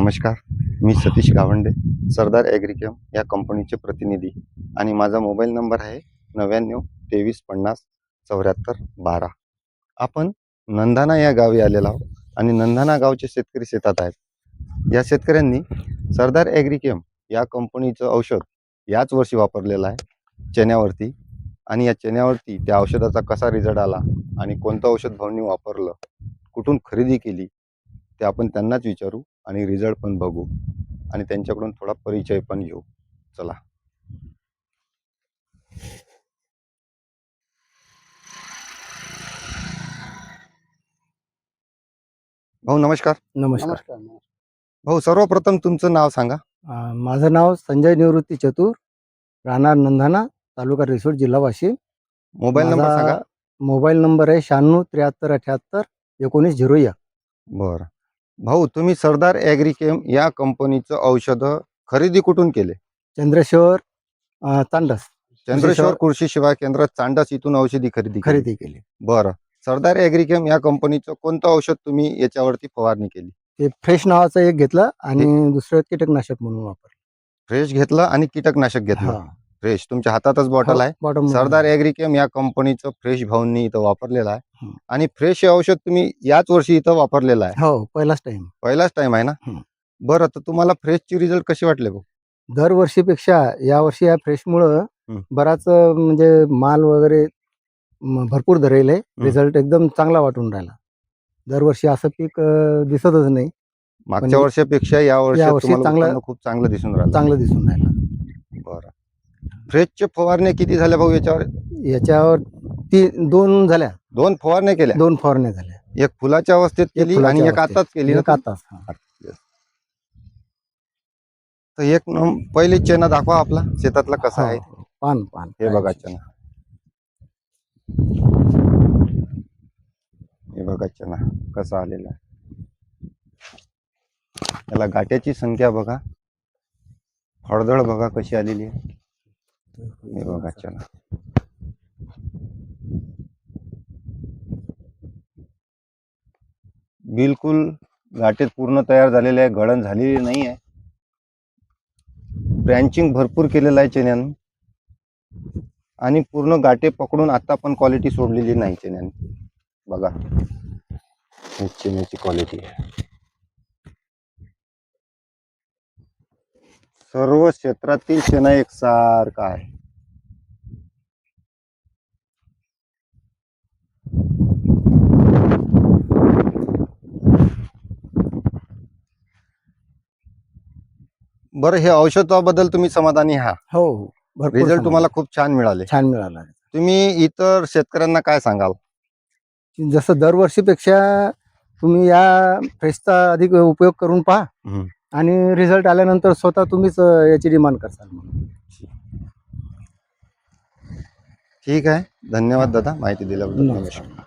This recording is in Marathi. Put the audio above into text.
नमस्कार. मी सतीश गावंडे, सरदार ॲग्रिकेम या कंपनीचे प्रतिनिधी आणि माझा मोबाईल नंबर आहे 99 23 50 74 12. आपण नंदाना या गावी आलेलो आहोत आणि नंदाना गावचे शेतकरी शेतात आहेत. या शेतकऱ्यांनी सरदार ॲग्रिकेम या कंपनीचं औषध याच वर्षी वापरलेलं आहे चण्यावरती, आणि या चण्यावरती त्या औषधाचा कसा रिझल्ट आला आणि कोणतं औषध भाऊंनी वापरलं, कुठून खरेदी केली, ते आपण त्यांनाच विचारू आणि रिझल्ट पण बघू आणि त्यांच्याकडून थोडा परिचय पण घेऊ. चला. भाऊ नमस्कार. नमस्कार. भाऊ सर्वप्रथम तुमचं नाव सांगा. माझं नाव संजय निवृत्ती चतुर, राहणार नंदाना, तालुका रिसोड, जिल्हा वाशिम. मोबाईल नंबर माझा सांगा. मोबाईल नंबर आहे 96 73 78 19 01. बरं भाऊ, तुम्ही सरदार ॲग्रिकेम या कंपनीचं औषधं खरेदी कुठून केले? चंद्रेश्वर तांडस चंद्रेश्वर कृषी सेवा केंद्र चांडस इथून औषधी खरेदी केली. बरं, सरदार ॲग्रिकेम या कंपनीचं कोणतं औषध तुम्ही याच्यावरती फवारणी केली? ते फ्रेश नावाचं एक घेतलं आणि दुसरं कीटकनाशक म्हणून वापरलं. फ्रेश घेतलं आणि कीटकनाशक घेतलं. हा. फ्रेश तुमच्या हातातच बॉटल आहे. बॉटम सरदार ॲग्रिकेम या कंपनीचं फ्रेश भाऊंनी इथं वापरलेलं आहे. हं. आणि फ्रेश हे औषध तुम्ही याच वर्षी इथं वापरलेलं आहे. हो, पहिलाच टाइम आहे ना. हं. बरं, तर तुम्हाला फ्रेशचे रिझल्ट कसे वाटले भाऊ? दरवर्षीपेक्षा यावर्षी या फ्रेशमुळं हं. बराच म्हणजे माल वगैरे भरपूर धरेल आहे. रिझल्ट एकदम चांगला वाटून राहिला. दरवर्षी असं पीक दिसतच नाही. मागच्या वर्षापेक्षा यावर्षी यावर्षी तुम्हाला चांगलं- उत्पन्न खूप चांगलं दिसून राहिलं. चांगलं दिसून राहिलं. बरं, फ्रेशचे फवारण्या किती झाल्या भाऊ याच्यावर? याच्यावर 2 झाल्या. 2 फवारण्या केल्या. 2 फवारण्या झाल्या. एक फुलाच्या अवस्थेत केली फुलाच्या आणि एक अवस्थेत. आताच केली ना एक तुम्ही? आताच. हा. तर पहिले चना दाखवा आपला शेतातला कसा आहे. हो, पान हे बघा चना. हे बघा चना कसा आलेला आहे. याला गाट्याची संख्या बघा, फळदळ बघा कशी आलेली आहे. हे बघा चना. बिलकुल गाठेत पूर्ण तयार झालेले आहे, गळण झालेली नाही आहे. ब्रँचिंग भरपूर केलेलं आहे चण्यानं आणि पूर्ण गाठे पकडून आता पण क्वालिटी सोडलेली नाही चण्याने. बघा ही चण्याची क्वालिटी आहे. सर्व क्षेत्रातील चना एकसारखा आहे. बरं, हे औषधाबद्दल तुम्ही समाधानी आहात? हो, भरपूर रिझल्ट समाधान. तुम्हाला खूप छान मिळाले. छान मिळाला. तुम्ही इतर शेतकऱ्यांना काय सांगाल? जसं दरवर्षीपेक्षा तुम्ही या फ्रेशचा अधिक उपयोग करून पहा हं. आणि रिझल्ट आल्यानंतर स्वतः तुम्हीच याची डिमांड करसाल. ठीक आहे. धन्यवाद दादा माहिती दिल्याबद्दल. नमस्कार. नमस्कार.